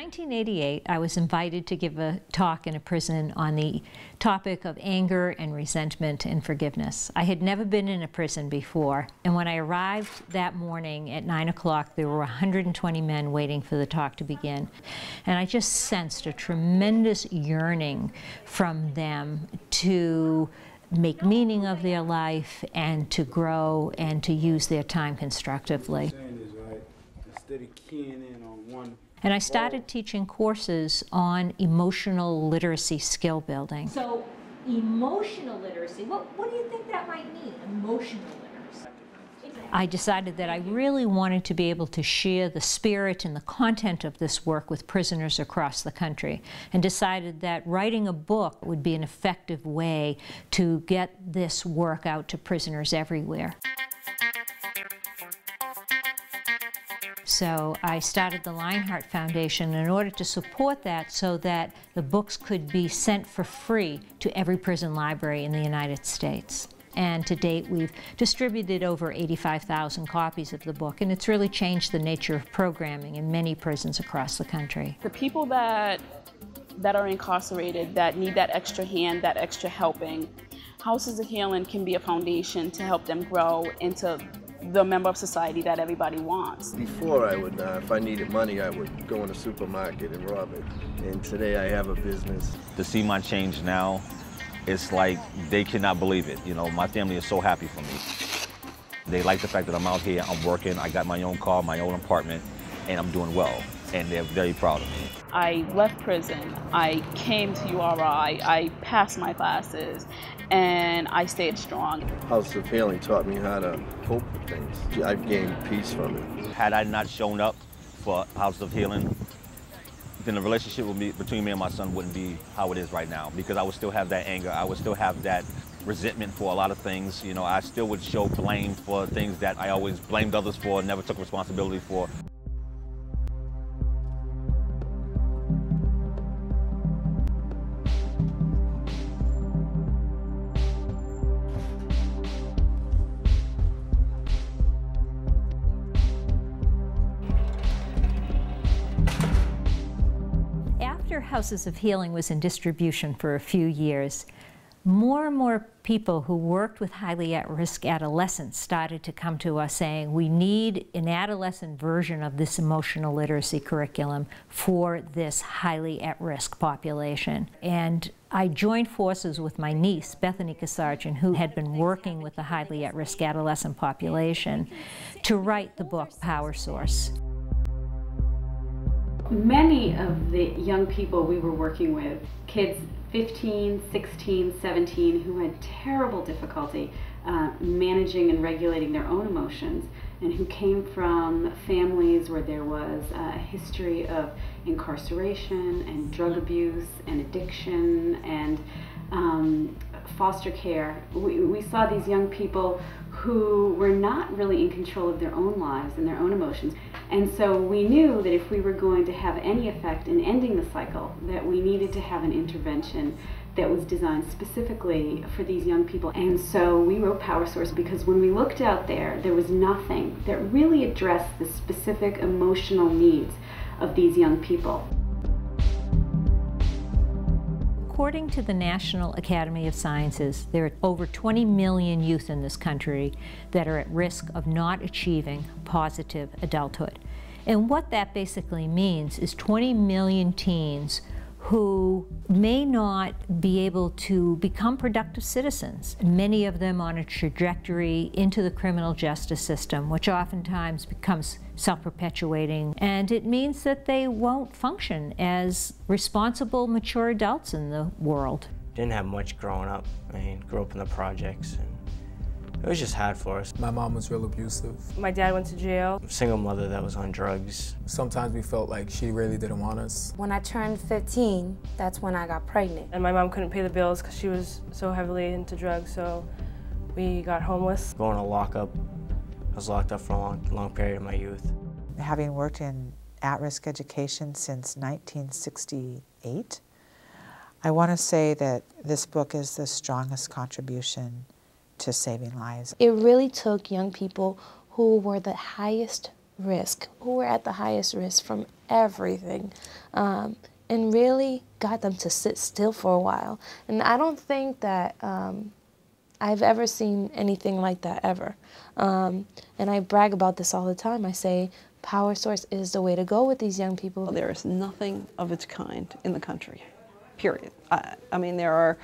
1988, I was invited to give a talk in a prison on the topic of anger and resentment and forgiveness. I had never been in a prison before, and when I arrived that morning at 9 o'clock, there were 120 men waiting for the talk to begin. And I just sensed a tremendous yearning from them to make meaning of their life and to grow and to use their time constructively. Instead of keying in on one. And I started teaching courses on emotional literacy skill building. So, emotional literacy, what do you think that might mean, emotional literacy? I decided that I really wanted to be able to share the spirit and the content of this work with prisoners across the country, and decided that writing a book would be an effective way to get this work out to prisoners everywhere. So I started the Lionheart Foundation in order to support that, so that the books could be sent for free to every prison library in the United States. And to date, we've distributed over 85,000 copies of the book, and it's really changed the nature of programming in many prisons across the country. For people that are incarcerated, that need that extra hand, that extra helping, Houses of Healing can be a foundation to help them grow into the member of society that everybody wants. Before, I would, if I needed money, I would go in the supermarket and rob it. And today I have a business. To see my change now, it's like they cannot believe it. You know, my family is so happy for me. They like the fact that I'm out here, I'm working, I got my own car, my own apartment, and I'm doing well. And they're very proud of me. I left prison, I came to URI, I passed my classes, and I stayed strong. House of Healing taught me how to cope with things. I've gained peace from it. Had I not shown up for House of Healing, then the relationship between me and my son wouldn't be how it is right now, because I would still have that anger, I would still have that resentment for a lot of things. You know, I still would show blame for things that I always blamed others for, never took responsibility for. After Houses of Healing was in distribution for a few years, more and more people who worked with highly at-risk adolescents started to come to us saying, we need an adolescent version of this emotional literacy curriculum for this highly at-risk population. And I joined forces with my niece, Bethany Kasarjan, who had been working with the highly at-risk adolescent population, to write the book Power Source. Many of the young people we were working with, kids 15, 16, 17, who had terrible difficulty managing and regulating their own emotions, and who came from families where there was a history of incarceration and drug abuse and addiction and foster care. We saw these young people who were not really in control of their own lives and their own emotions. And so we knew that if we were going to have any effect in ending the cycle, that we needed to have an intervention that was designed specifically for these young people. And so we wrote Power Source because when we looked out there, there was nothing that really addressed the specific emotional needs of these young people. According to the National Academy of Sciences, there are over 20 million youth in this country that are at risk of not achieving positive adulthood. And what that basically means is 20 million teens who may not be able to become productive citizens, many of them on a trajectory into the criminal justice system, which oftentimes becomes self-perpetuating, and it means that they won't function as responsible, mature adults in the world. Didn't have much growing up. I mean, grew up in the projects, and it was just hard for us. My mom was real abusive. My dad went to jail. Single mother that was on drugs. Sometimes we felt like she really didn't want us. When I turned 15, that's when I got pregnant. And my mom couldn't pay the bills because she was so heavily into drugs, so we got homeless. Going to lockup. I was locked up for a long period of my youth. Having worked in at-risk education since 1968, I want to say that this book is the strongest contribution to saving lives. It really took young people who were the highest risk, who were at the highest risk from everything, and really got them to sit still for a while. And I don't think that I've ever seen anything like that ever. And I brag about this all the time. I say, Power Source is the way to go with these young people. There is nothing of its kind in the country, period. I mean, there are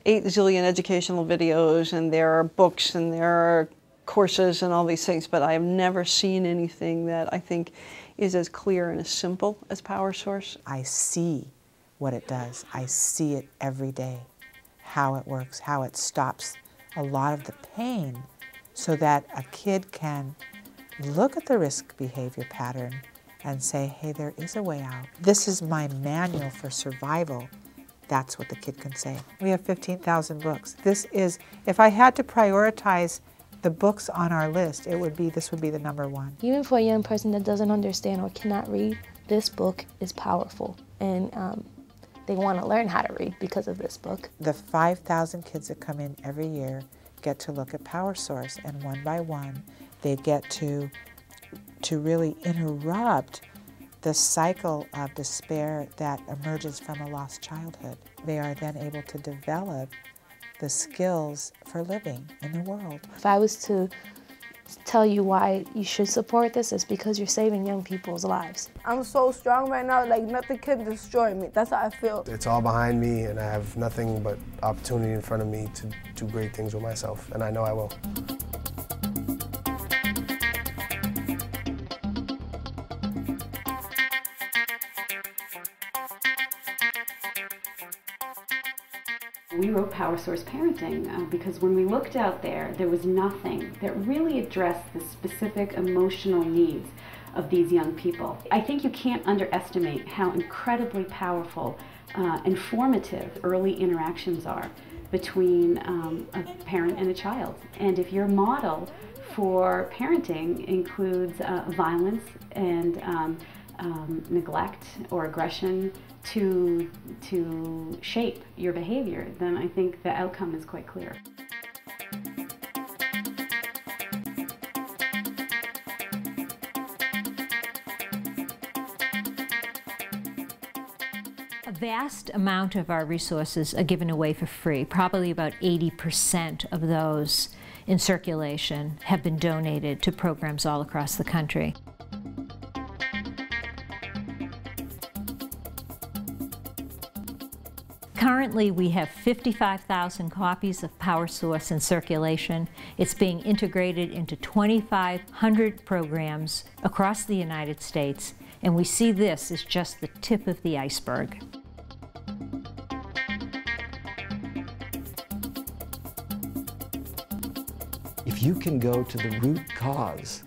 8 zillion educational videos, and there are books, and there are courses and all these things, but I have never seen anything that I think is as clear and as simple as Power Source. I see what it does. I see it every day, how it works, how it stops a lot of the pain so that a kid can look at the risk behavior pattern and say, hey, there is a way out. This is my manual for survival. That's what the kid can say. We have 15,000 books. This is, if I had to prioritize the books on our list, this would be the #1. Even for a young person that doesn't understand or cannot read, this book is powerful. And they want to learn how to read because of this book. The 5,000 kids that come in every year get to look at Power Source, and one by one, they get to really interrupt the cycle of despair that emerges from a lost childhood. They are then able to develop the skills for living in the world. If I was to tell you why you should support this, it's because you're saving young people's lives. I'm so strong right now, like nothing can destroy me. That's how I feel. It's all behind me, and I have nothing but opportunity in front of me to do great things with myself, and I know I will. We wrote Power Source Parenting because when we looked out there, there was nothing that really addressed the specific emotional needs of these young people. I think you can't underestimate how incredibly powerful, informative early interactions are between a parent and a child. And if your model for parenting includes violence and neglect or aggression to shape your behavior, then I think the outcome is quite clear. A vast amount of our resources are given away for free. Probably about 80% of those in circulation have been donated to programs all across the country. Currently, we have 55,000 copies of Power Source in circulation. It's being integrated into 2,500 programs across the United States, and we see this as just the tip of the iceberg. If you can go to the root cause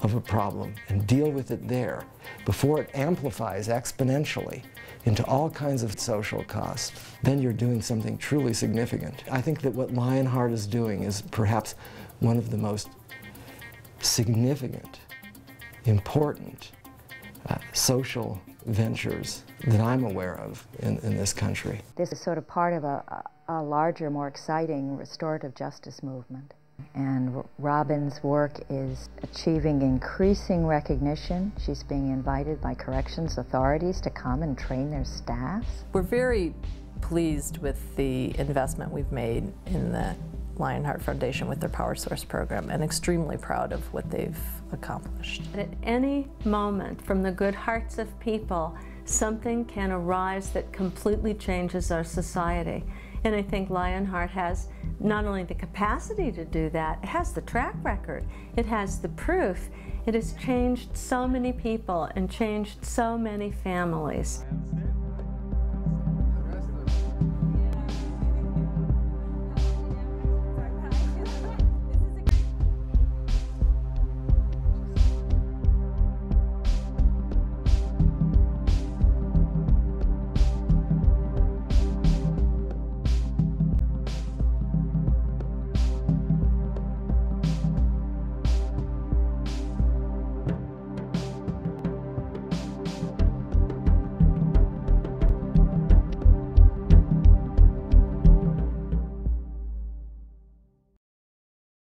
of a problem and deal with it there before it amplifies exponentially into all kinds of social costs, then you're doing something truly significant. I think that what Lionheart is doing is perhaps one of the most significant, important social ventures that I'm aware of in this country. This is sort of part of a larger, more exciting restorative justice movement. And Robin's work is achieving increasing recognition. She's being invited by corrections authorities to come and train their staffs. We're very pleased with the investment we've made in the Lionheart Foundation with their Power Source program, and extremely proud of what they've accomplished. At any moment, from the good hearts of people, something can arise that completely changes our society. And I think Lionheart has not only the capacity to do that, it has the track record, it has the proof. It has changed so many people and changed so many families.